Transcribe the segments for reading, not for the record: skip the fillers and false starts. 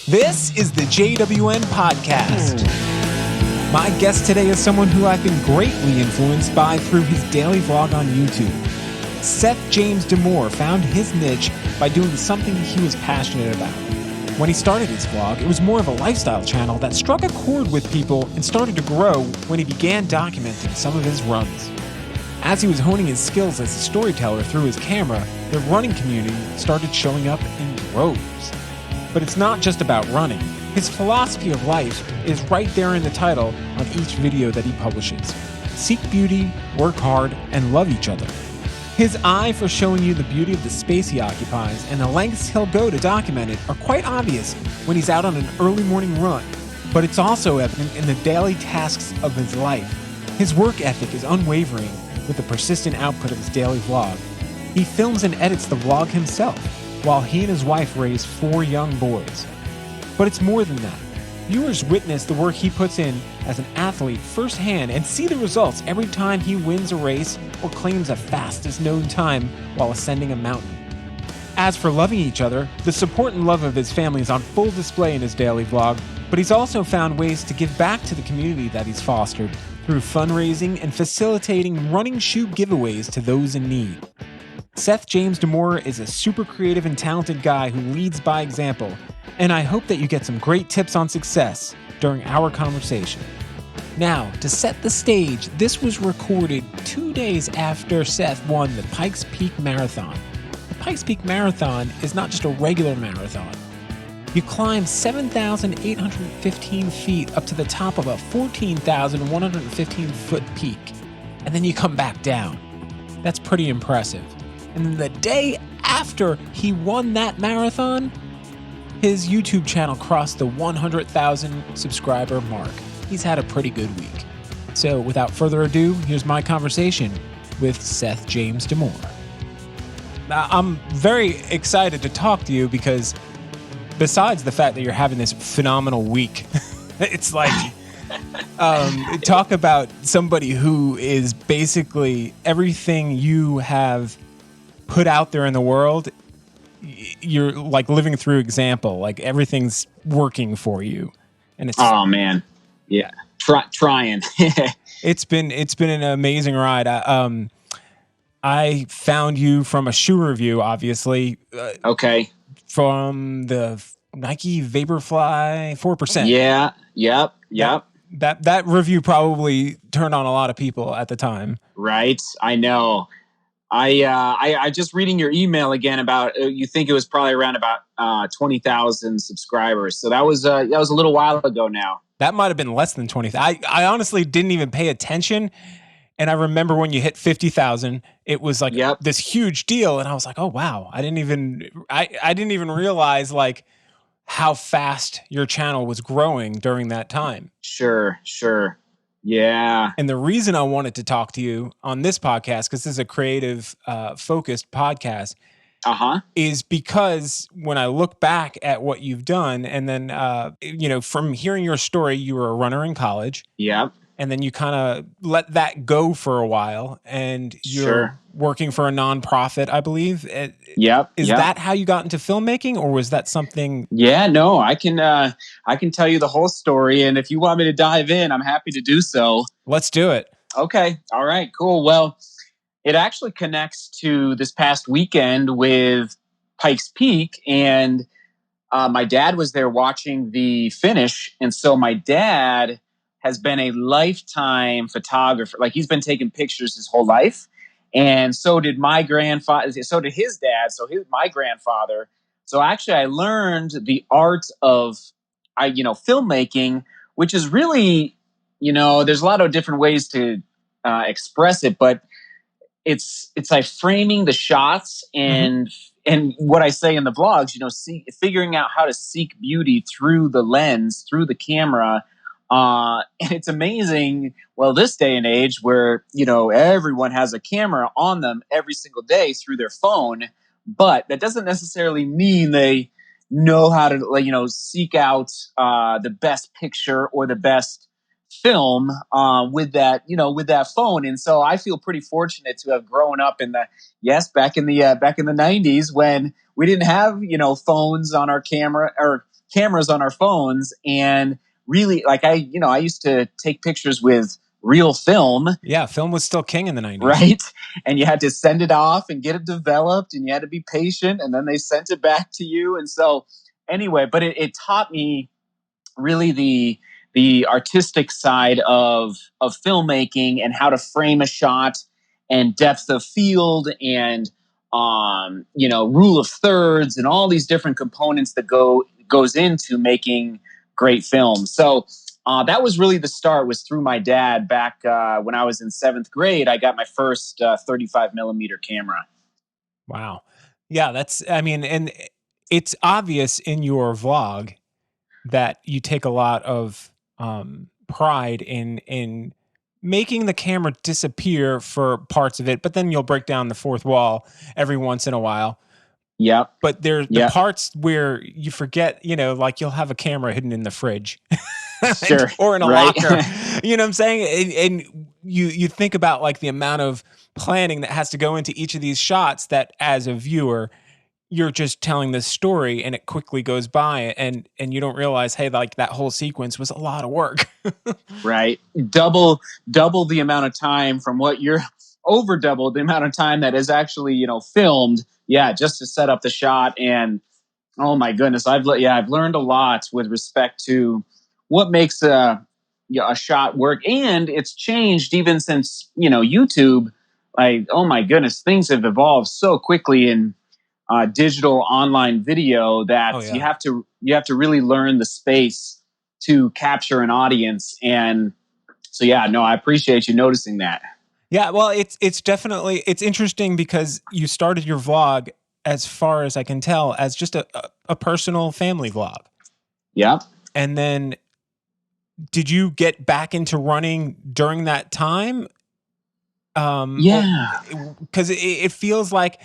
This is the JWN podcast. My guest today is someone who I've been greatly influenced by through his daily vlog on YouTube. Seth James DeMoor found his niche by doing something he was passionate about. When he started his vlog, it was more of a lifestyle channel that struck a chord with people and started to grow when he began documenting some of his runs. As he was honing his skills as a storyteller through his camera, the running community started showing up in droves. But it's not just about running. His philosophy of life is right there in the title on each video that he publishes. Seek beauty, work hard, and love each other. His eye for showing you the beauty of the space he occupies and the lengths he'll go to document it are quite obvious when he's out on an early morning run. But it's also evident in the daily tasks of his life. His work ethic is unwavering with the persistent output of his daily vlog. He films and edits the vlog himself, while he and his wife raise 4 young boys. But it's more than that. Viewers witness the work he puts in as an athlete firsthand and see the results every time he wins a race or claims a fastest known time while ascending a mountain. As for loving each other, the support and love of his family is on full display in his daily vlog, but he's also found ways to give back to the community that he's fostered through fundraising and facilitating running shoe giveaways to those in need. Seth James DeMoor is a super creative and talented guy who leads by example, and I hope that you get some great tips on success during our conversation. Now, to set the stage, this was recorded 2 days after Seth won the Pike's Peak Marathon. The Pike's Peak Marathon is not just a regular marathon. You climb 7,815 feet up to the top of a 14,115-foot peak, and then you come back down. That's pretty impressive. And then the day after he won that marathon, his YouTube channel crossed the 100,000 subscriber mark. He's had a pretty good week. So without further ado, here's my conversation with Seth James DeMoor. I'm very excited to talk to you because besides the fact that you're having this phenomenal week, it's like, talk about somebody who is basically everything you have put out there in the world, you're like living through example, like everything's working for you. And it's, oh man. Yeah. Trying. it's been an amazing ride. I found you from a shoe review, obviously. Okay. From the Nike Vaporfly 4%. Yeah. Yep. That review probably turned on a lot of people at the time. Right. I know. I just reading your email again about you think it was probably around about 20,000 subscribers. So that was a little while ago now. That might have been less than 20,000. I honestly didn't even pay attention. And I remember when you hit 50,000, it was like this huge deal. And I was like, oh, wow. I didn't even realize like how fast your channel was growing during that time. Sure. Yeah. And the reason I wanted to talk to you on this podcast, because this is a creative focused podcast, is because when I look back at what you've done, and then, from hearing your story, you were a runner in college. Yep. And then you kind of let that go for a while, and you're working for a nonprofit, I believe. Yep. Is that how you got into filmmaking, or was that something? Yeah, no, I can tell you the whole story, and if you want me to dive in, I'm happy to do so. Let's do it. Okay. All right. Cool. Well, it actually connects to this past weekend with Pike's Peak, and my dad was there watching the finish, and so my dad has been a lifetime photographer. Like he's been taking pictures his whole life. And so did my grandfather. So did his dad. My grandfather. So actually I learned the art of, filmmaking, which is really, there's a lot of different ways to express it, but it's like framing the shots and what I say in the vlogs, figuring out how to seek beauty through the lens, through the camera. And it's amazing. Well, this day and age where, everyone has a camera on them every single day through their phone, but that doesn't necessarily mean they know how to, seek out the best picture or the best film with that phone. And so I feel pretty fortunate to have grown up back in the 90s when we didn't have, phones on our camera or cameras on our phones, and really, like, I used to take pictures with real film. Yeah, film was still king in the 90s. Right. And you had to send it off and get it developed, and you had to be patient, and then they sent it back to you. And so anyway, but it taught me really the artistic side of filmmaking, and how to frame a shot, and depth of field, and rule of thirds, and all these different components that goes into making great films. So that was really the start, was through my dad. Back when I was in 7th grade, I got my first 35 millimeter camera. Wow. Yeah, and it's obvious in your vlog that you take a lot of pride in making the camera disappear for parts of it, but then you'll break down the fourth wall every once in a while. Yep. But there's the parts where you forget, like you'll have a camera hidden in the fridge. Sure. Or in a right. locker. You know what I'm saying? And you think about like the amount of planning that has to go into each of these shots, that as a viewer, you're just telling this story and it quickly goes by, and you don't realize, hey, like that whole sequence was a lot of work. Right. Double the amount of time from what you're over double the amount of time that is actually, filmed. Yeah. Just to set up the shot. And oh my goodness, I've learned a lot with respect to what makes a shot work. And it's changed even since, YouTube. Like, oh my goodness, things have evolved so quickly in digital online video that you have to really learn the space to capture an audience. And so, I appreciate you noticing that. Yeah, well, it's definitely, it's interesting because you started your vlog, as far as I can tell, as just a personal family vlog. Yep. And then did you get back into running during that time? Yeah. Because it feels like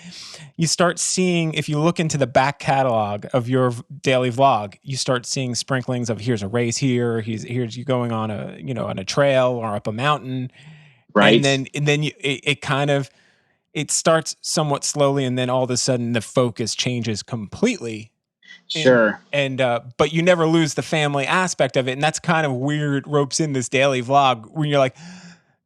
you start seeing, if you look into the back catalog of your daily vlog, you start seeing sprinklings of, here's a race here, here's you going on a trail or up a mountain. Right. And then it starts somewhat slowly, and then all of a sudden the focus changes completely. Sure. But you never lose the family aspect of it. And that's kind of weird, ropes in this daily vlog when you're like,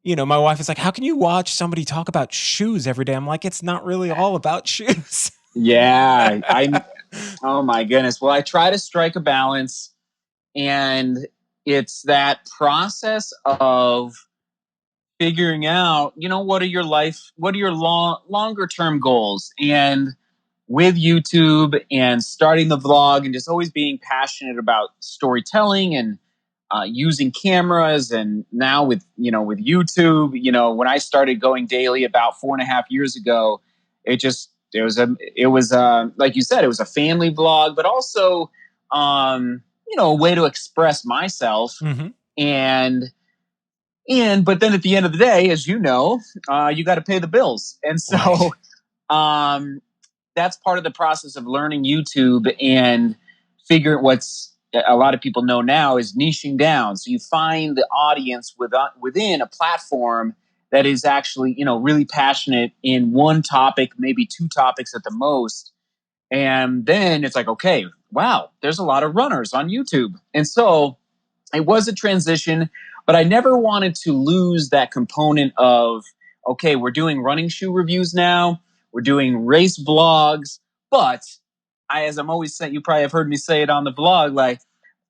my wife is like, how can you watch somebody talk about shoes every day? I'm like, it's not really all about shoes. Yeah. Oh my goodness. Well, I try to strike a balance, and it's that process of figuring out, what are your longer term goals. And with YouTube and starting the vlog, and just always being passionate about storytelling, and using cameras, and now with YouTube, when I started going daily about 4.5 years ago, it was like you said, it was a family vlog, but also a way to express myself. Mm-hmm. But then at the end of the day, as you know, you got to pay the bills. And so that's part of the process of learning YouTube, and figuring what's a lot of people know now is niching down. So you find the audience within a platform that is actually, really passionate in one topic, maybe two topics at the most. And then it's like, okay, wow, there's a lot of runners on YouTube. And so it was a transition, but I never wanted to lose that component of, okay, we're doing running shoe reviews now, we're doing race vlogs, but as I'm always saying, you probably have heard me say it on the vlog, like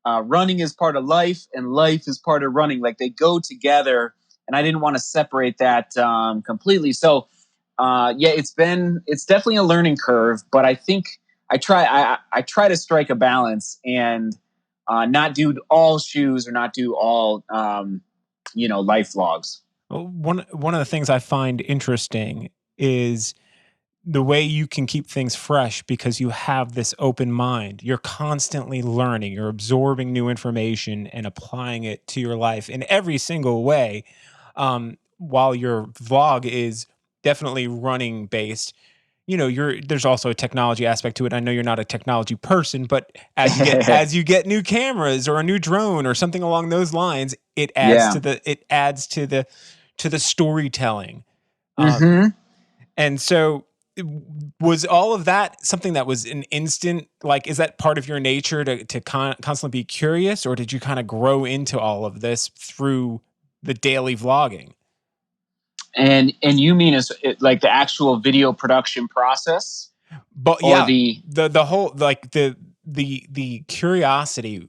running is part of life, and life is part of running. Like, they go together, and I didn't want to separate that completely. So it's definitely a learning curve, but I think I try to strike a balance, and not do all shoes, or not do all life vlogs. Well, one of the things I find interesting is the way you can keep things fresh, because you have this open mind. You're constantly learning, you're absorbing new information and applying it to your life in every single way. While your vlog is definitely running based, there's also a technology aspect to it. I know you're not a technology person, but as you get new cameras or a new drone or something along those lines, it adds to the storytelling. Mm-hmm. And so was all of that something that was an instant, like, is that part of your nature to constantly be curious, or did you kind of grow into all of this through the daily vlogging? And you mean like the actual video production process, But or yeah, the the whole, like, the curiosity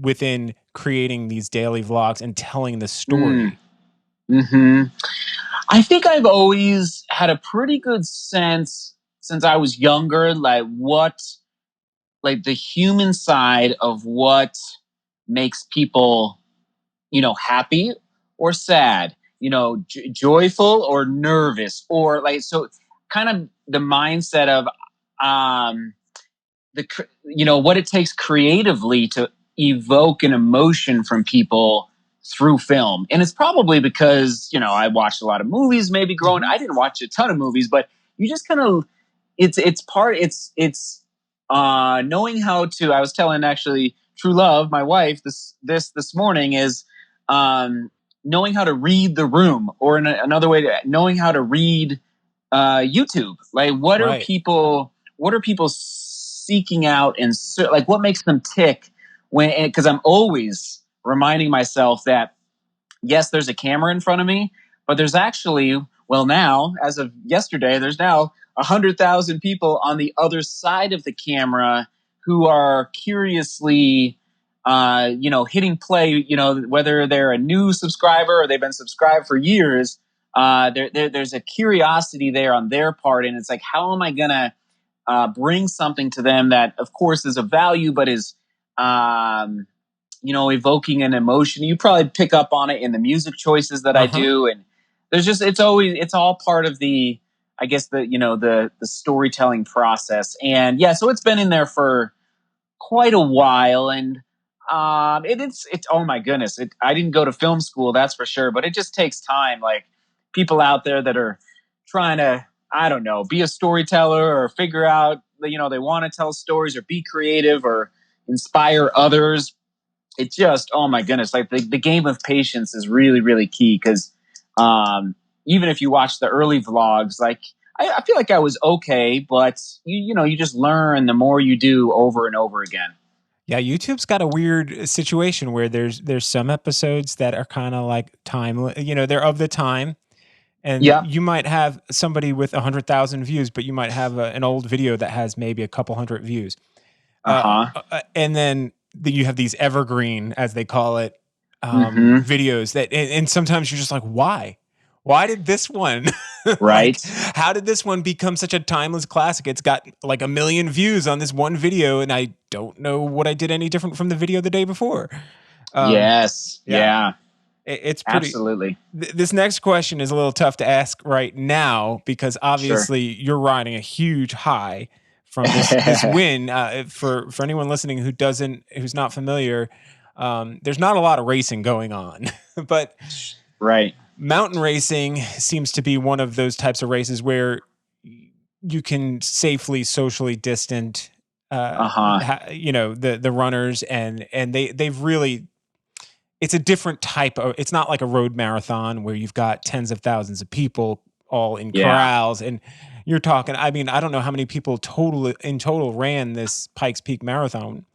within creating these daily vlogs and telling the story. hmm I think I've always had a pretty good sense since I was younger, like the human side of what makes people, happy or sad, joyful or nervous, or like, so kind of the mindset of, um, what it takes creatively to evoke an emotion from people through film. And it's probably because I watched a lot of movies maybe growing. Mhm. I didn't watch a ton of movies, but you just kind of, it's knowing how to. I was telling, actually, True Love, my wife, this morning, is knowing how to read the room, or in another way, knowing how to read YouTube. Like, Right. what are people seeking out, and like, what makes them tick, because I'm always reminding myself that, yes, there's a camera in front of me, but there's actually, well, now, as of yesterday, there's now 100,000 people on the other side of the camera who are curiously, hitting play. Whether they're a new subscriber or they've been subscribed for years. There's a curiosity there on their part, and it's like, how am I gonna bring something to them that, of course, is of value, but is, evoking an emotion. You probably pick up on it in the music choices that I Uh-huh. do, and it's all part of the, I guess, the storytelling process. And yeah, so it's been in there for quite a while, and it's oh my goodness, I didn't go to film school, that's for sure, but it just takes time. Like, people out there that are trying to, I don't know, be a storyteller, or figure out, they want to tell stories or be creative or inspire others. It just, oh my goodness, like, the game of patience is really, really key, because um, even if you watch the early vlogs, like, I feel like I was okay, but you just learn the more you do over and over again. Yeah, YouTube's got a weird situation where there's some episodes that are kind of like they're of the time, and Yeah. you might have somebody with 100,000 views, but you might have an old video that has maybe a couple hundred views. Uh huh. And then you have these evergreen, as they call it, Mm-hmm. videos and sometimes you're just like, why? Why did this one, like, Right. how did this one become such a timeless classic? It's got like 1 million views on this one video, and I don't know what I did any different from the video the day before. Um, Yes. yeah, Yeah. it's pretty. Absolutely. This next question is a little tough to ask right now because Sure. obviously you're riding a huge high from this win. For anyone listening who's not familiar, there's not a lot of racing going on, but Right. mountain racing seems to be one of those types of races where you can safely socially distant, Uh huh. the runners, and they've really, it's a different type of, it's not like a road marathon where you've got tens of thousands of people all in Yeah. corrals, and you're talking, I mean, I don't know how many people total ran this Pikes Peak Marathon.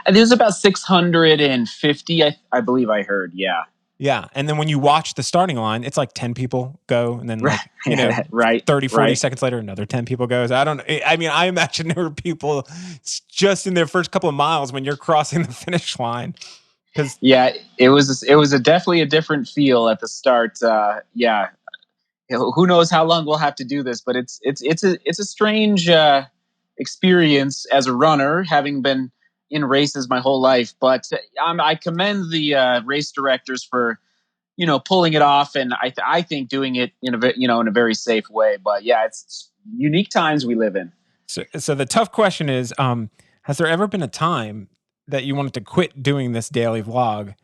And there's about 650, I believe I heard. Yeah. Yeah, and then when you watch the starting line, it's like 10 people go, and then, like, Right. 30, 40 Right. seconds later, another 10 people goes. I mean, I imagine there were people just in their first couple of miles when you're crossing the finish line. Because Yeah. It was definitely a different feel at the start. Yeah. Who knows how long we'll have to do this, but it's a strange experience as a runner, having been in races my whole life. But I commend the race directors for pulling it off, and I think doing it in a very safe way. But yeah, it's unique times we live in. so the tough question is, has there ever been a time that you wanted to quit doing this daily vlog,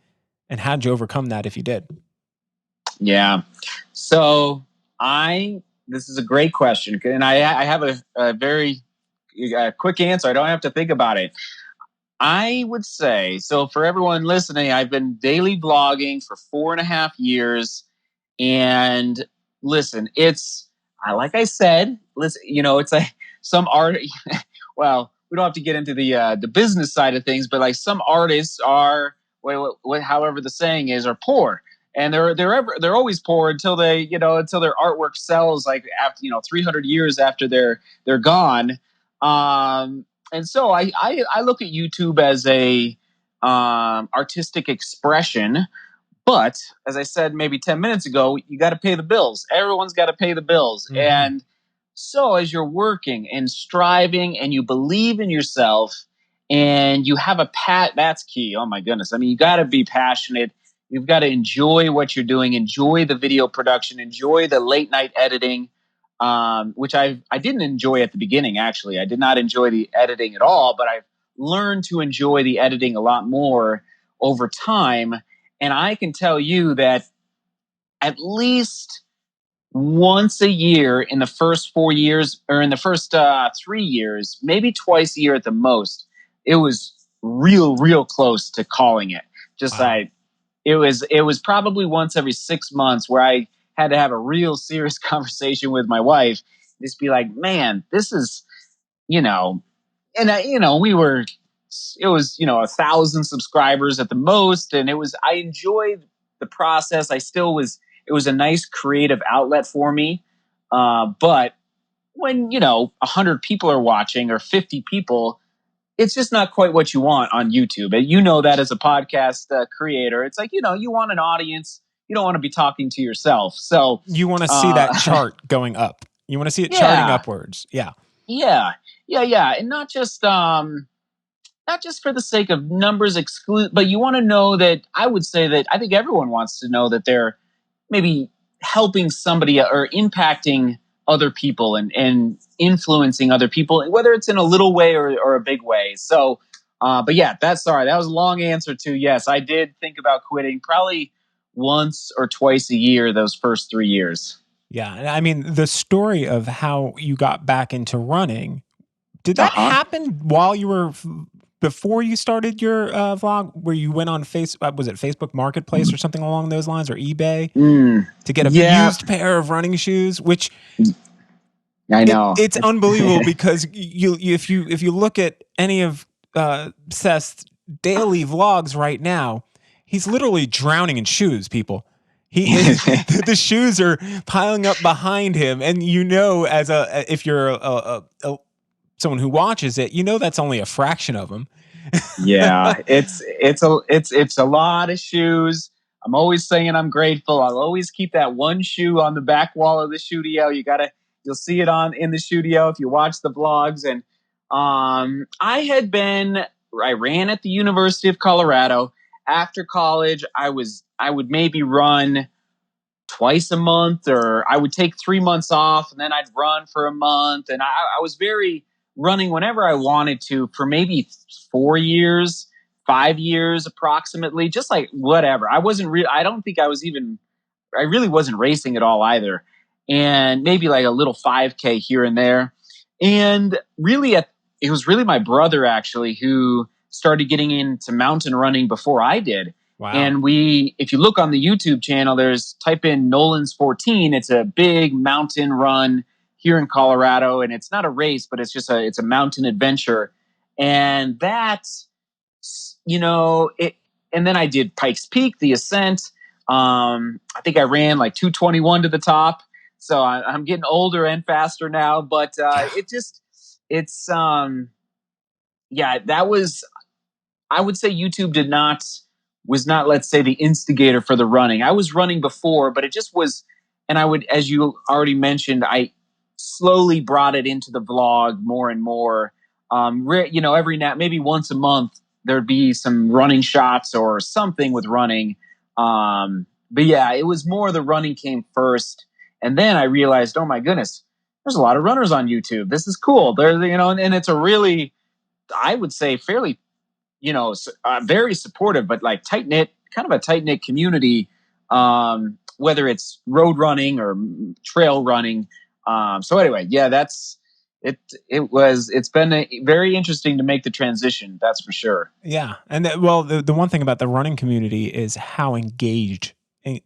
and how'd you overcome that if you did? Yeah. So this is a great question, and I have a very quick answer. I don't have to think about it. I would say, so for everyone listening, I've been daily vlogging for 4.5 years. And listen, like I said, listen, it's like some art. Well, we don't have to get into the business side of things, but like some artists are, however the saying is, are poor, and they're always poor until until their artwork sells, like after 300 years after they're gone. And so I look at YouTube as a artistic expression. But as I said maybe 10 minutes ago, you got to pay the bills. Everyone's got to pay the bills. Mm-hmm. And so as you're working and striving and you believe in yourself and you have that's key. Oh my goodness. I mean, you got to be passionate. You've got to enjoy what you're doing, enjoy the video production, enjoy the late night editing, which I didn't enjoy at the beginning, actually. I did not enjoy the editing at all, but I've learned to enjoy the editing a lot more over time. And I can tell you that at least once a year in the first 4 years, or in the first 3 years, maybe twice a year at the most, it was real close to calling it. Just Wow. it was probably once every 6 months where I had to have a real serious conversation with my wife. Just be like, man, this is, and it was 1,000 subscribers at the most, and I enjoyed the process. It was a nice creative outlet for me, but when 100 people are watching or 50 people, it's just not quite what you want on YouTube. And that as a podcast creator, it's like you want an audience. You don't want to be talking to yourself. So you want to see that chart going up. You want to see it charting upwards. Yeah. Yeah. And not just for the sake of numbers but you want to know that I think everyone wants to know that they're maybe helping somebody or impacting other people and influencing other people, whether it's in a little way or a big way. So, but yeah, that was a long answer to yes, I did think about quitting probably once or twice a year those first 3 years. Yeah. I mean, the story of how you got back into running, did that happen while you were before you started your vlog, where you went on was it Facebook Marketplace or something along those lines, or eBay to get a used pair of running shoes? Which I know it's unbelievable because if you look at any of Seth's daily vlogs right now, he's literally drowning in shoes. People, the shoes are piling up behind him, and if you're someone who watches it, that's only a fraction of them. Yeah, it's a lot of shoes. I'm always saying I'm grateful. I'll always keep that one shoe on the back wall of the studio. You'll see it in the studio if you watch the vlogs. And I ran at the University of Colorado. After college, I would maybe run twice a month, or I would take 3 months off and then I'd run for a month. And I was running whenever I wanted to for maybe 4 years, 5 years approximately, just like whatever. I really wasn't racing at all either. And maybe like a little 5K here and there. And really it was really my brother actually who started getting into mountain running before I did. Wow. And if you look on the YouTube channel, type in Nolan's 14. It's a big mountain run here in Colorado, and it's not a race, but it's a mountain adventure. And and then I did Pike's Peak, the ascent. I think I ran like 2:21 to the top. So I'm getting older and faster now, but I would say YouTube was not, let's say, the instigator for the running. I was running before, but it just was, and as you already mentioned, I slowly brought it into the vlog more and more. Every now, maybe once a month, there'd be some running shots or something with running. But yeah, it was more the running came first. And then I realized, oh my goodness, there's a lot of runners on YouTube. This is cool. And it's a really, I would say, fairly, very supportive, but like kind of a tight knit community, whether it's road running or trail running. So anyway, yeah, that's it. It's been very interesting to make the transition. That's for sure. Yeah. And the one thing about the running community is how engaged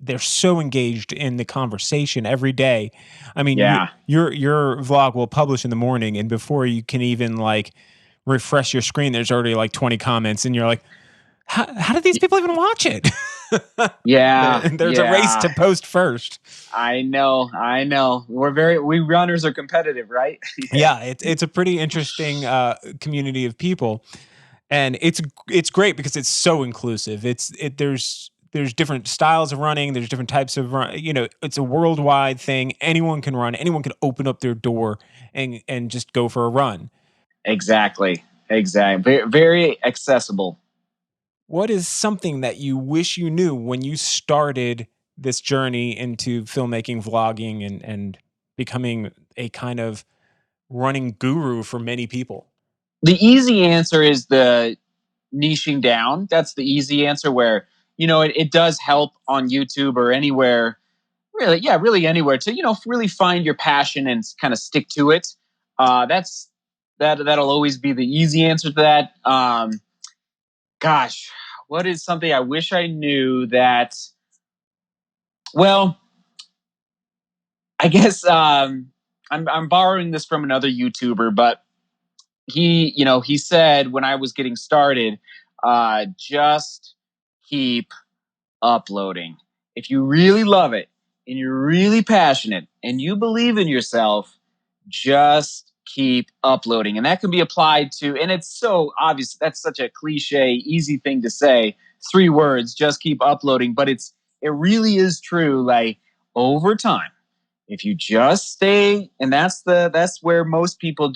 they're so engaged in the conversation every day. I mean, Yeah. your vlog will publish in the morning, and before you can even like refresh your screen, there's already like 20 comments, and you're like, how did these people even watch it? Yeah. There's a race to post first. I know. We runners are competitive, right? Yeah, it's a pretty interesting community of people, and it's great because it's so inclusive. There's different styles of running. There's different types of run. It's a worldwide thing. Anyone can run. Anyone can open up their door and just go for a run. Exactly. Very, very accessible. What is something that you wish you knew when you started this journey into filmmaking, vlogging, and becoming a kind of running guru for many people? The easy answer is the niching down. That's the easy answer where, it does help on YouTube or anywhere, really anywhere to, really find your passion and kind of stick to it. That'll always be the easy answer to that. Gosh, what is something I wish I knew that, well, I guess, I'm borrowing this from another YouTuber, but he said when I was getting started, just keep uploading. If you really love it and you're really passionate and you believe in yourself, just keep uploading. And that can be applied to, and it's so obvious. That's such a cliche, easy thing to say. 3 words, just keep uploading. But it really is true. Like over time, if you just stay, and that's where most people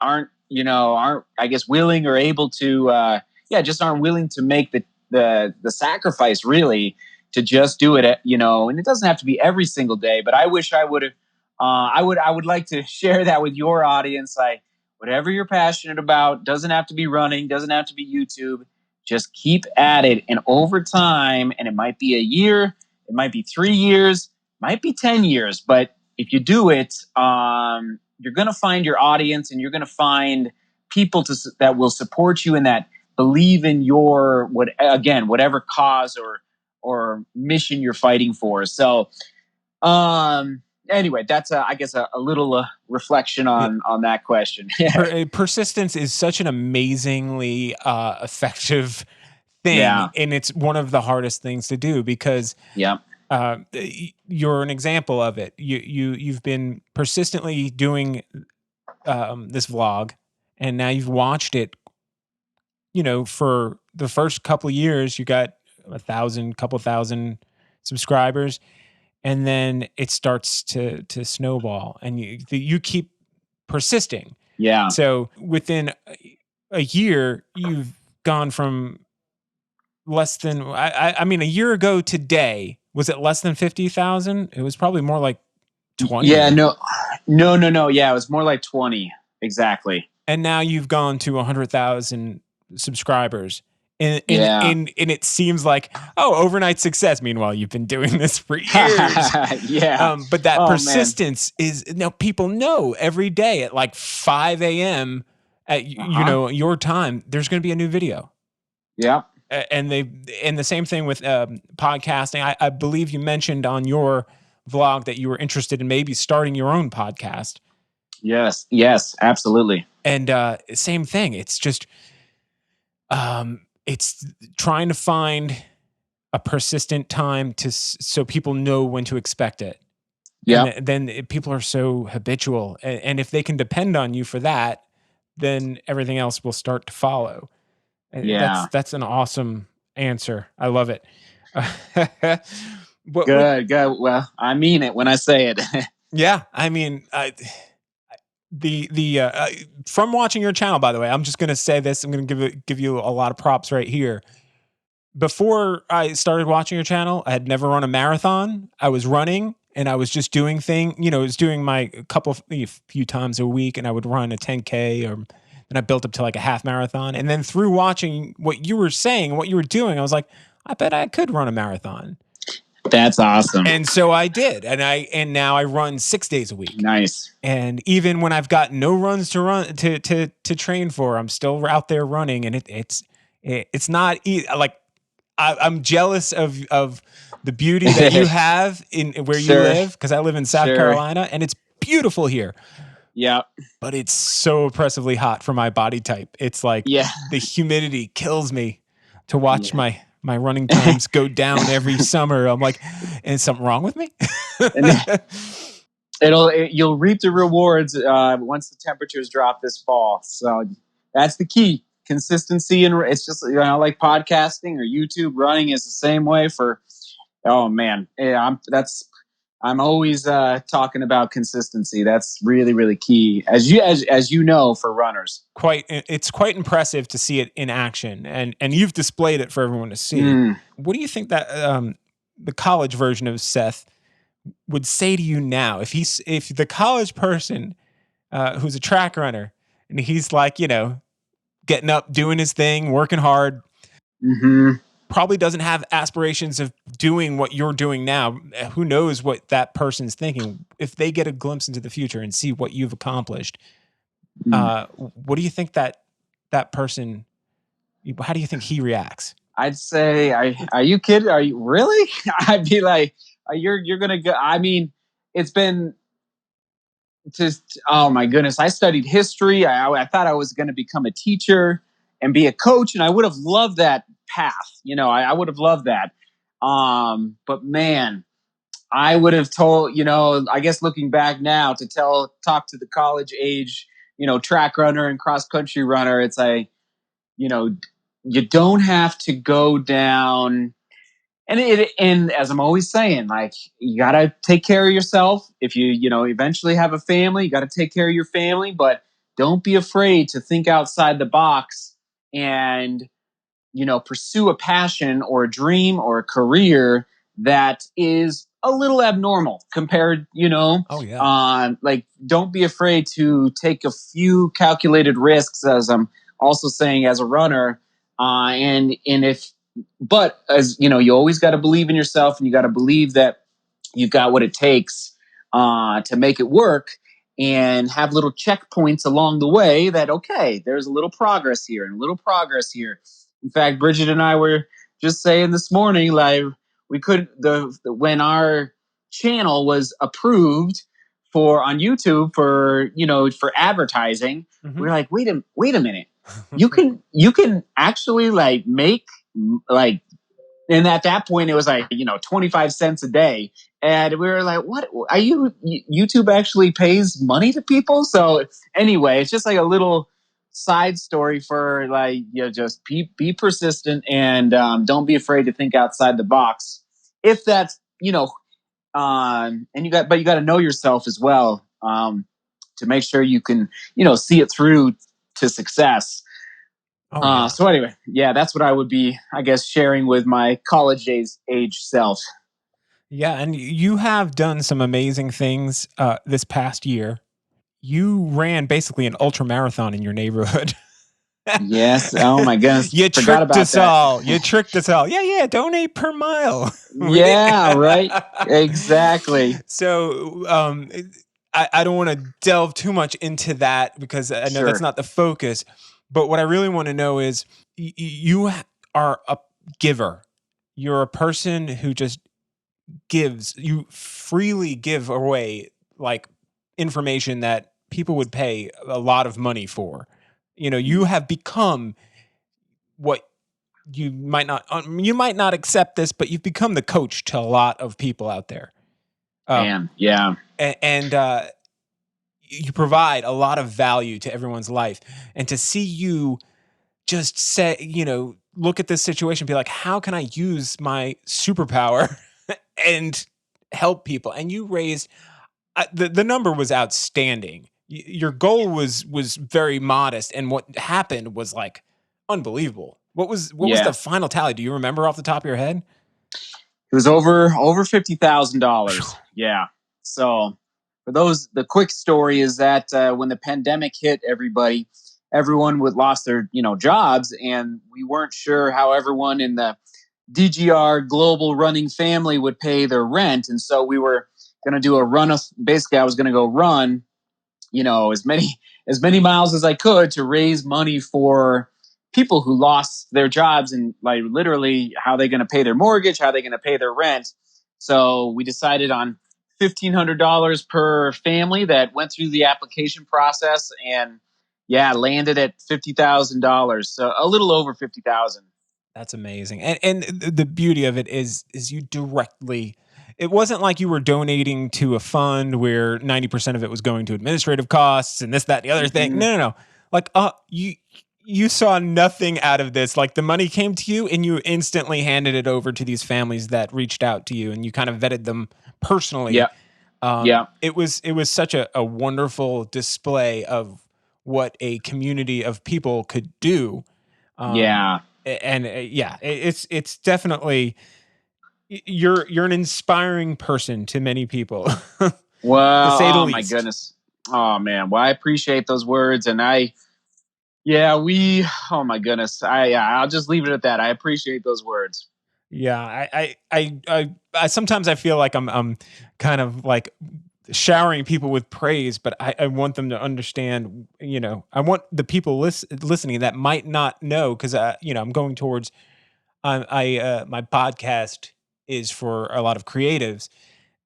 aren't I guess willing or able to just aren't willing to make the sacrifice really to just do it and it doesn't have to be every single day, but I wish I would have I would like to share that with your audience. Like whatever you're passionate about, doesn't have to be running, doesn't have to be YouTube, just keep at it, and over time, and it might be a year, it might be 3 years, might be 10 years, but if you do it, you're going to find your audience, and you're going to find people that will support you and that believe in your whatever cause or mission you're fighting for. So, anyway, that's I guess a little reflection on that question. Persistence is such an amazingly effective thing, Yeah. and it's one of the hardest things to do because Yeah. you're an example of it. You've been persistently doing this vlog, and now you've watched it. For the first couple of years, you got 1,000, couple thousand subscribers, and then it starts to snowball, and you keep persisting. Yeah. So within a year, you've gone from less than I mean, a year ago today, was it less than 50,000? It was probably more like 20. Yeah, no. Yeah, it was more like 20. Exactly. And now you've gone to 100,000 subscribers. And it seems like, overnight success. Meanwhile, you've been doing this for years. Yeah. But that persistence is now people know every day at like 5 a.m. at your time, there's going to be a new video. Yeah. And the same thing with podcasting. I believe you mentioned on your vlog that you were interested in maybe starting your own podcast. Yes, absolutely. And same thing. It's just, it's trying to find a persistent time so people know when to expect it. Yeah. And then people are so habitual, and if they can depend on you for that, then everything else will start to follow. Yeah. That's an awesome answer. I love it. Good. Well, I mean it when I say it. Yeah, I mean, from watching your channel, by the way, I'm just going to say this. I'm going to give you a lot of props right here. Before I started watching your channel, I had never run a marathon. I was running, and I was just doing I was doing my few times a week, and I would run a 10K, and I built up to like a half marathon. And then through watching what you were saying, what you were doing, I was like, I bet I could run a marathon. That's awesome. And so I did. And now I run 6 days a week. Nice. And even when I've got no runs to run to train for, I'm still out there running, and it's not easy. Like, I'm jealous of the beauty that you have in where you live, because I live in South Carolina and it's beautiful here. Yeah. But it's so oppressively hot for my body type. It's like the humidity kills me to watch my running times go down every summer. I'm like, is something wrong with me? You'll reap the rewards once the temperatures drop this fall. So that's the key. Consistency, and it's just like podcasting or YouTube. Running is the same way for. Oh man, I'm always talking about consistency. That's really, really key, as you know, for runners. It's quite impressive to see it in action, and you've displayed it for everyone to see. What do you think that the college version of Seth would say to you now if the college person who's a track runner and he's like, getting up, doing his thing, working hard, probably doesn't have aspirations of doing what you're doing now. Who knows what that person's thinking? If they get a glimpse into the future and see what you've accomplished, what do you think that person, how do you think he reacts? I'd say, are you kidding? Are you really? I'd be like, you're going to go. I mean, it's been just, oh my goodness. I studied history. I thought I was going to become a teacher and be a coach, and I would have loved that path. I would have loved that. But man, I would have told, I guess looking back now to talk to the college age, track runner and cross country runner, it's like, you don't have to go down. And as I'm always saying, like, you got to take care of yourself. If you eventually have a family, you got to take care of your family, but don't be afraid to think outside the box and, pursue a passion or a dream or a career that is a little abnormal compared, like, don't be afraid to take a few calculated risks, as I'm also saying, as a runner. But as you always got to believe in yourself, and you got to believe that you've got what it takes to make it work, and have little checkpoints along the way that, okay, there's a little progress here and a little progress here. In fact, Bridget and I were just saying this morning, like, we could, when our channel was approved on YouTube for advertising, we were like, wait a minute. You can actually like make like, and at that point it was like 25 cents a day, and we were like, what are YouTube actually pays money to people? So anyway, it's just like a little side story for, like, just be persistent, and don't be afraid to think outside the box, if that's and you got to know yourself as well, to make sure you can see it through to success. So anyway, that's what I would be, I guess, sharing with my college age self. Yeah, and you have done some amazing things this past year. You ran basically an ultra marathon in your neighborhood. Yes. Oh my goodness. You tricked us all. You tricked us all. Yeah. Donate per mile. Yeah. Right. Exactly. So, I don't want to delve too much into that, because I know that's not the focus. But what I really want to know is, you are a giver. You're a person who just gives. You freely give away, like, information that people would pay a lot of money for. You have become what you might not accept this, but you've become the coach to a lot of people out there. And you provide a lot of value to everyone's life. And to see you just say, look at this situation, be like, how can I use my superpower and help people? And you raised, the number was outstanding. Your goal was very modest, and what happened was, like, unbelievable. What was the final tally? Do you remember off the top of your head? It was over $50,000. Yeah. So for the quick story is that when the pandemic hit, everyone would lost their jobs, and we weren't sure how everyone in the DGR global running family would pay their rent, and so we were going to do a run. Basically, I was going to go run, as many miles as I could to raise money for people who lost their jobs and like literally how they're going to pay their mortgage, how they're going to pay their rent. So we decided on $1,500 per family that went through the application process, and yeah, landed at $50,000. So a little over 50,000. That's amazing. And the beauty of it is you directly, it wasn't like you were donating to a fund where 90% of it was going to administrative costs and this, that, the other thing. Mm-hmm. No. Like, you saw nothing out of this. Like the money came to you and you instantly handed it over to these families that reached out to you and you kind of vetted them personally. Yeah. It was such a wonderful display of what a community of people could do. Yeah. And it's definitely, you're an inspiring person to many people. Well, to say the oh least. my goodness. Oh man. Well, I appreciate those words, and oh my goodness. I'll just leave it at that. I appreciate those words. Yeah, I sometimes I feel like I'm kind of like showering people with praise, but I want them to understand. I want the people listening that might not know, because I'm going towards. My podcast is for a lot of creatives,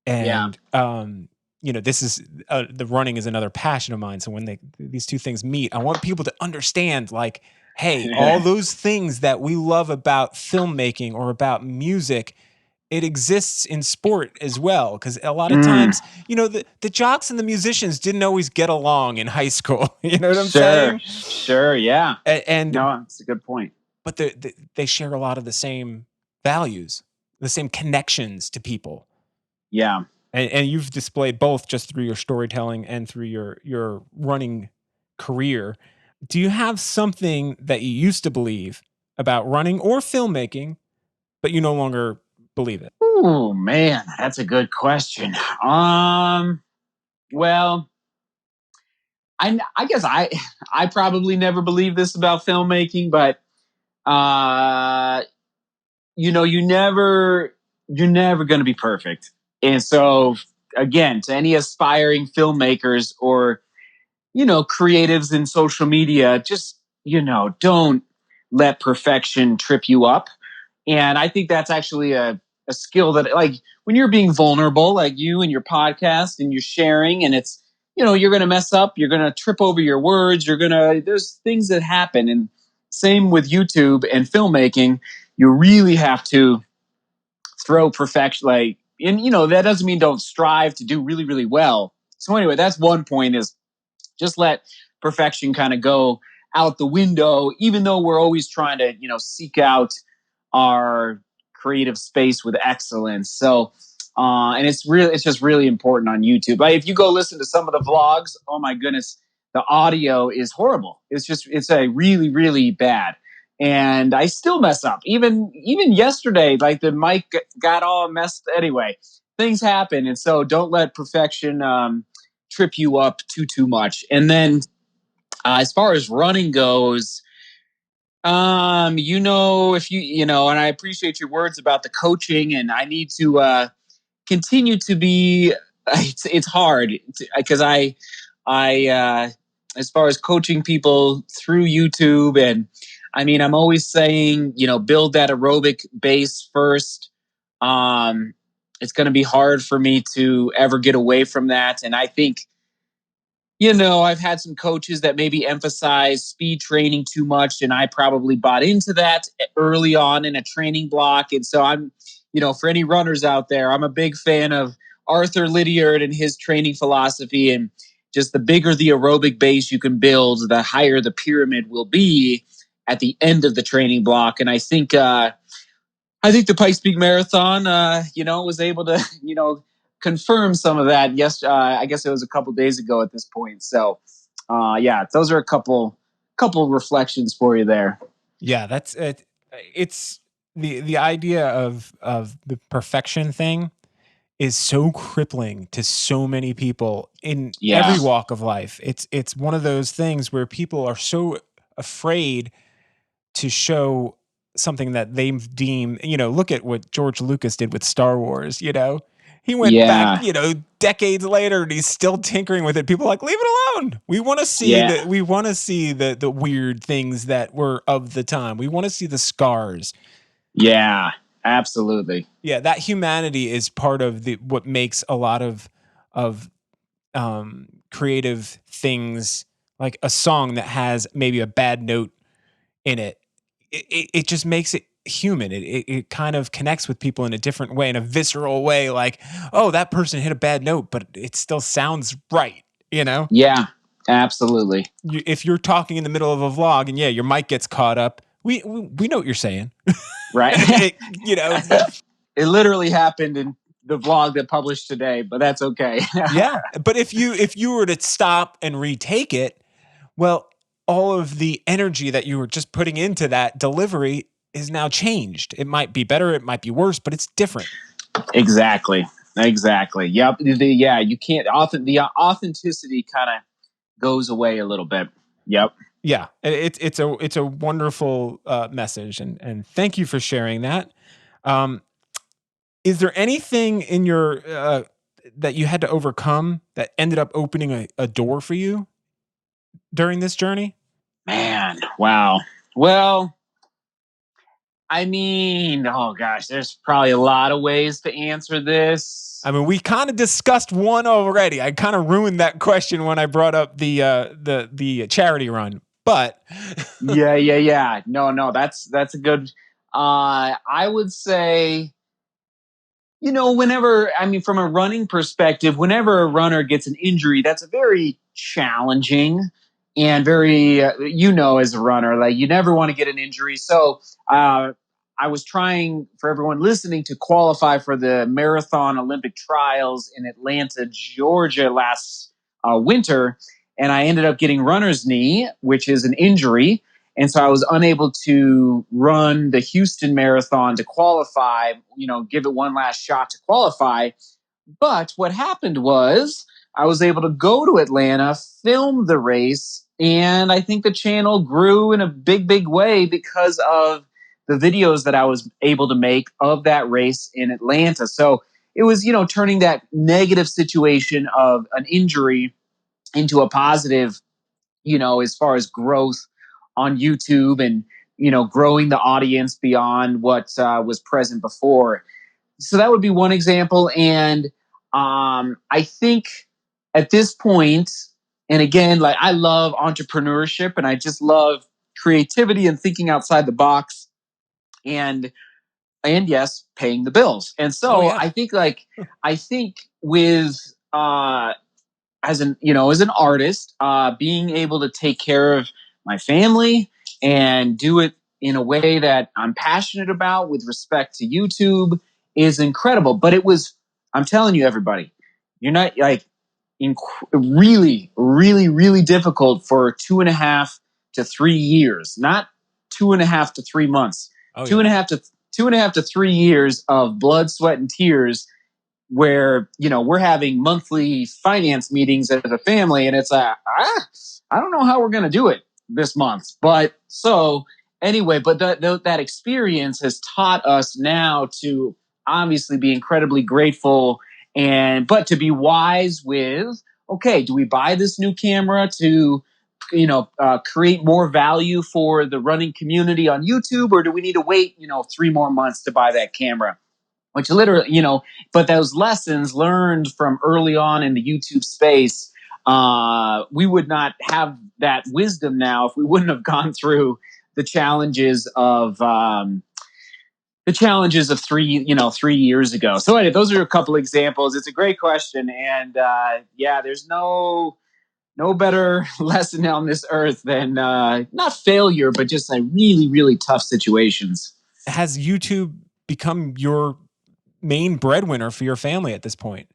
and this is the running is another passion of mine. So when these two things meet, I want people to understand, like, hey, all those things that we love about filmmaking or about music, it exists in sport as well. Because a lot of times, the jocks and the musicians didn't always get along in high school. You know what I'm saying? Sure, yeah. And no, it's a good point. But they share a lot of the same values, the same connections to people. Yeah. And you've displayed both just through your storytelling and through your running career. Do you have something that you used to believe about running or filmmaking, but you no longer believe it? Oh man, that's a good question. Well, I guess I probably never believed this about filmmaking, but you're never going to be perfect. And so again, to any aspiring filmmakers or creatives in social media, just don't let perfection trip you up. And I think that's actually a skill that, like, when you're being vulnerable, like you and your podcast, and you're sharing, and it's, you're going to mess up, you're going to trip over your words, there's things that happen. And same with YouTube and filmmaking, you really have to throw perfection, like, and that doesn't mean don't strive to do really, really well. So anyway, that's one point, is just let perfection kind of go out the window, even though we're always trying to, seek out our creative space with excellence. So, and it's just really important on YouTube. Like, if you go listen to some of the vlogs, oh my goodness, the audio is horrible. It's a really, really bad. And I still mess up. Even yesterday, like the mic got all messed. Anyway, things happen. And so don't let perfection, trip you up too much. And then as far as running goes, if and I appreciate your words about the coaching, and I need to continue to be. It's hard because as far as coaching people through YouTube, and I mean, I'm always saying, build that aerobic base first. It's going to be hard for me to ever get away from that, and I think, I've had some coaches that maybe emphasize speed training too much, and I probably bought into that early on in a training block. And so I'm, for any runners out there, I'm a big fan of Arthur Lydiard and his training philosophy. And just the bigger the aerobic base you can build, the higher the pyramid will be at the end of the training block. And I think the Pike Peak Marathon, was able to, confirm some of that. Yes, I guess it was a couple days ago at this point. So, those are a couple reflections for you there. Yeah, that's it. It's the idea of the perfection thing is so crippling to so many people in every walk of life. It's one of those things where people are so afraid to show something that they deem, look at what George Lucas did with Star Wars, He went back, Yeah. decades later, and he's still tinkering with it. People are like, leave it alone. We want to see Yeah. the we want to see the weird things that were of the time. We want to see the scars. Yeah, absolutely. Yeah, that humanity is part of what makes a lot of creative things, like a song that has maybe a bad note in it. It just makes it human. It kind of connects with people in a different way, in a visceral way. Like, oh, that person hit a bad note, but it still sounds right. Yeah, absolutely. If you're talking in the middle of a vlog and your mic gets caught up, we know what you're saying. Right. It It literally happened in the vlog that published today, but that's okay. Yeah, but if you were to stop and retake it, well, all of the energy that you were just putting into that delivery is now changed. It might be better, it might be worse, but it's different. Exactly. Yep. You can't the authenticity kind of goes away a little bit. Yep. Yeah, it's a wonderful message, and thank you for sharing that. Is there anything in your that you had to overcome that ended up opening a door for you during this journey? Man, wow. Well, I mean, oh gosh, there's probably a lot of ways to answer this. I mean, we kind of discussed one already. I kind of ruined that question when I brought up the charity run, but Yeah. No, that's a good. I would say, whenever, I mean, from a running perspective, whenever a runner gets an injury, that's a very challenging and very, as a runner, like you never want to get an injury. So I was trying, for everyone listening, to qualify for the Marathon Olympic Trials in Atlanta, Georgia last winter. And I ended up getting runner's knee, which is an injury. And so I was unable to run the Houston Marathon to qualify, give it one last shot to qualify. But what happened was I was able to go to Atlanta, film the race, and I think the channel grew in a big, big way because of the videos that I was able to make of that race in Atlanta. So it was, turning that negative situation of an injury into a positive, as far as growth on YouTube and, growing the audience beyond what was present before. So that would be one example. And I think at this point, and again, like I love entrepreneurship and I just love creativity and thinking outside the box and yes, paying the bills. And oh so yeah, I think with as an artist, being able to take care of my family and do it in a way that I'm passionate about with respect to YouTube is incredible. But I'm telling you, everybody, you're not like really, really, really difficult for 2.5 to 3 years, not 2.5 to 3 months, oh two yeah. and a half to 2.5 to 3 years of blood, sweat, and tears where we're having monthly finance meetings as a family and it's like I don't know how we're going to do it this month, but so anyway, but that experience has taught us now to obviously be incredibly grateful but to be wise with, okay, do we buy this new camera to create more value for the running community on YouTube, or do we need to wait 3 more months to buy that camera? Which literally, but those lessons learned from early on in the YouTube space, we would not have that wisdom now if we wouldn't have gone through the challenges of 3 years ago. So anyway, those are a couple examples. It's a great question, and there's no better lesson on this earth than not failure, but just like really, really tough situations. Has YouTube become your main breadwinner for your family at this point?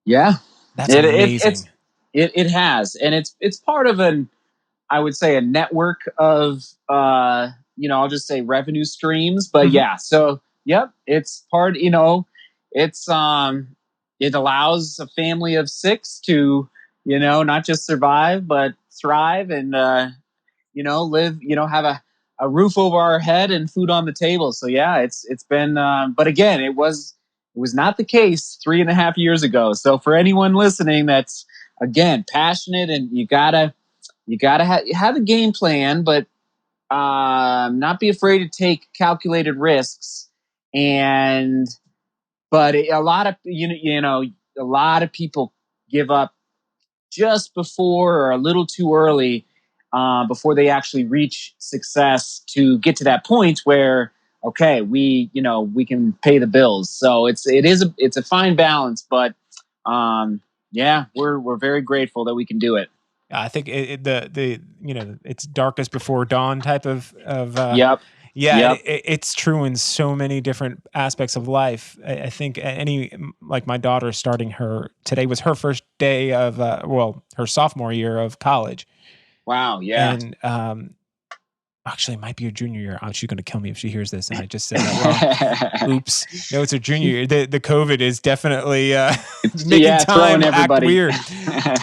Yeah, That's it amazing. it has, and it's part of I would say a network of I'll just say revenue streams. But Mhm. yeah, so yep, it's part. It's it allows a family of 6 to not just survive but thrive and live, have a roof over our head and food on the table. So yeah, it's been. But again, it was was not the case 3.5 years ago. So for anyone listening that's, again, passionate, and you gotta have a game plan, but not be afraid to take calculated risks. And but a lot of a lot of people give up just before, or a little too early, before they actually reach success, to get to that point where, okay, we can pay the bills. So it's a fine balance, but yeah, we're very grateful that we can do it. I think it's darkest before dawn type of Yep. yeah, Yep. it's true in so many different aspects of life. I think like my daughter starting today was her first day of her sophomore year of college. Wow. Yeah. And actually, it might be her junior year. She's going to kill me if she hears this, and I just said that wrong. Oops. No, it's her junior year. The COVID is definitely making time act weird.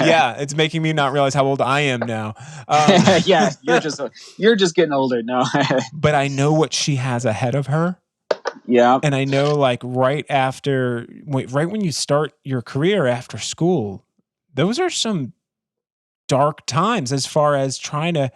Yeah, it's making me not realize how old I am now. Yeah, you're just getting older. No. But I know what she has ahead of her. Yeah. And I know, like, right when you start your career after school, those are some dark times as far as trying to,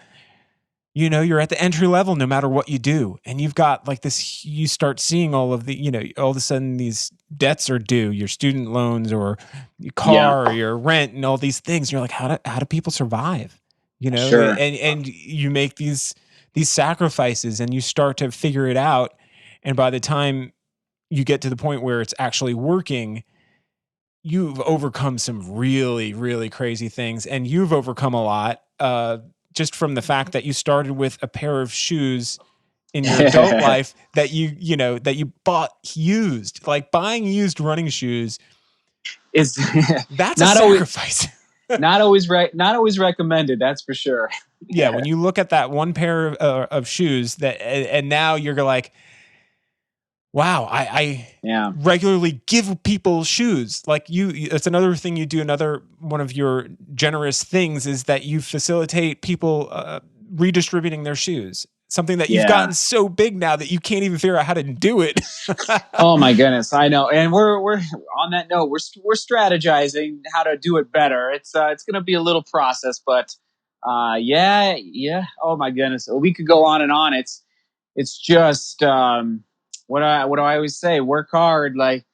you're at the entry level no matter what you do. And you've got like this, you start seeing all of the, all of a sudden these debts are due, your student loans or your car or your rent and all these things. And you're like, how do people survive? Sure. And you make these sacrifices and you start to figure it out. And by the time you get to the point where it's actually working, you've overcome some really, really crazy things, and you've overcome a lot. Just from the fact that you started with a pair of shoes in your adult life that you bought used. Like, buying used running shoes is that's a sacrifice. Not always recommended, that's for sure. Yeah, when you look at that one pair of shoes and now you're like, wow, I regularly give people shoes. Like, it's another thing you do. Another one of your generous things is that you facilitate people redistributing their shoes. Something that you've gotten so big now that you can't even figure out how to do it. Oh my goodness, I know. And we're on that note, we're strategizing how to do it better. It's going to be a little process, but yeah. Oh my goodness, we could go on and on. It's just what do I always say? Work hard, like,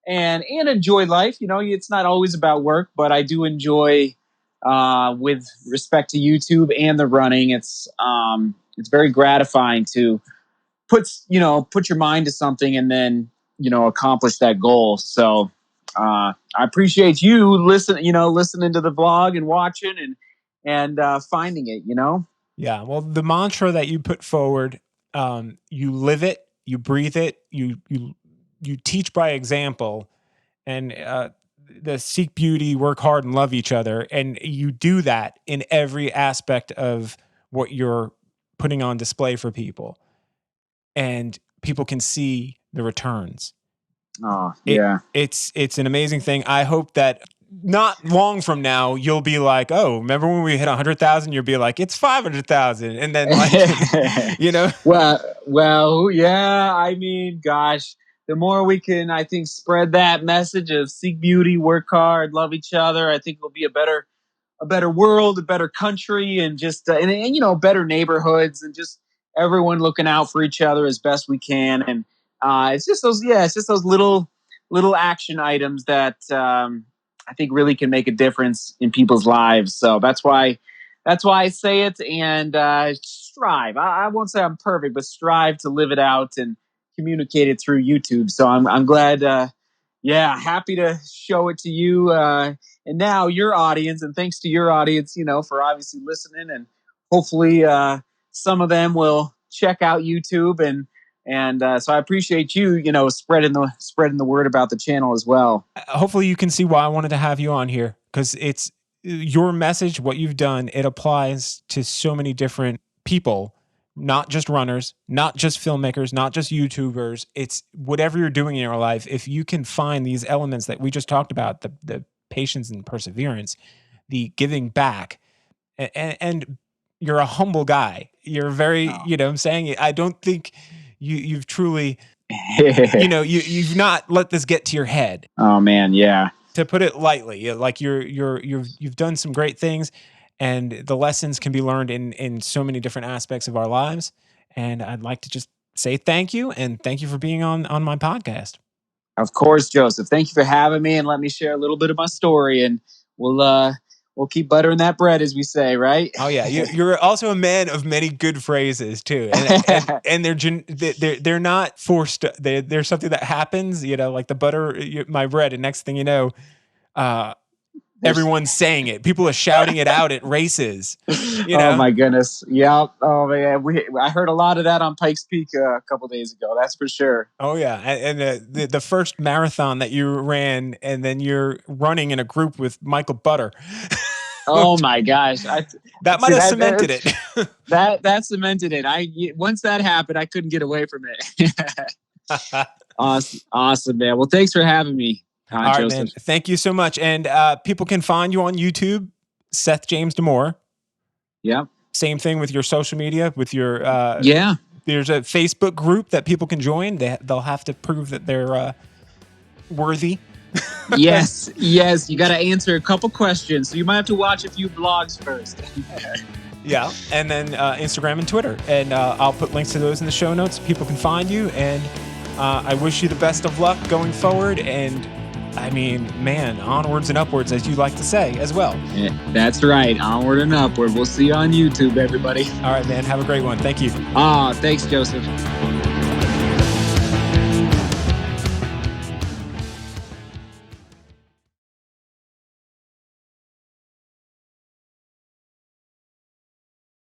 and enjoy life. It's not always about work, but I do enjoy, with respect to YouTube and the running. It's very gratifying to put your mind to something and then accomplish that goal. So I appreciate you listening to the vlog and watching and finding it. Yeah, well, the mantra that you put forward, you live it, you breathe it, you teach by example, and the seek beauty, work hard, and love each other, and you do that in every aspect of what you're putting on display for people, and people can see the returns. Oh yeah, it's an amazing thing. I hope that not long from now you'll be like, oh, remember when we hit 100,000? You'll be like, it's 500,000, and then Well, yeah. I mean, gosh, the more we can, I think, spread that message of seek beauty, work hard, love each other, I think it'll be a better world, a better country, and just and better neighborhoods, and just everyone looking out for each other as best we can. And it's just those little action items that I think really can make a difference in people's lives. So that's why I say it, and strive. I won't say I'm perfect, but strive to live it out and communicate it through YouTube. So I'm glad. Happy to show it to you. And now your audience, and thanks to your audience, for obviously listening, and hopefully some of them will check out YouTube, and so I appreciate you, spreading the word about the channel as well. Hopefully you can see why I wanted to have you on here, because it's your message, what you've done, it applies to so many different people, not just runners, not just filmmakers, not just YouTubers. It's whatever you're doing in your life. If you can find these elements that we just talked about, the patience and perseverance, the giving back, and you're a humble guy. You're very, I'm saying, I don't think you've truly you've not let this get to your head. Oh man, yeah. To put it lightly, like you've done some great things, and the lessons can be learned in so many different aspects of our lives. And I'd like to just say thank you, and thank you for being on my podcast. Of course, Joseph. Thank you for having me, and let me share a little bit of my story, and we'll keep buttering that bread, as we say, right? Oh yeah, you're also a man of many good phrases too, and they're not forced. They're something that happens, like the butter my bread, and next thing you know, everyone's saying it. People are shouting it out at races. Oh my goodness, yeah. Oh man, I heard a lot of that on Pike's Peak a couple days ago. That's for sure. Oh yeah, and the first marathon that you ran, and then you're running in a group with Michael Butter. Oh my gosh, that might have cemented it. That cemented it. Once that happened, I couldn't get away from it. Awesome, man. Well, thanks for having me. All right, man. Thank you so much. And people can find you on YouTube, Seth James DeMoor. Yeah. Same thing with your social media, with your yeah. There's a Facebook group that people can join. They'll have to prove that they're worthy. Yes. You got to answer a couple questions, so you might have to watch a few vlogs first. Yeah, and then Instagram and Twitter, and I'll put links to those in the show notes. People can find you, and I wish you the best of luck going forward. And I mean, man, onwards and upwards, as you like to say, as well. Yeah, that's right. Onward and upward. We'll see you on YouTube, everybody. All right, man. Have a great one. Thank you. Thanks, Joseph.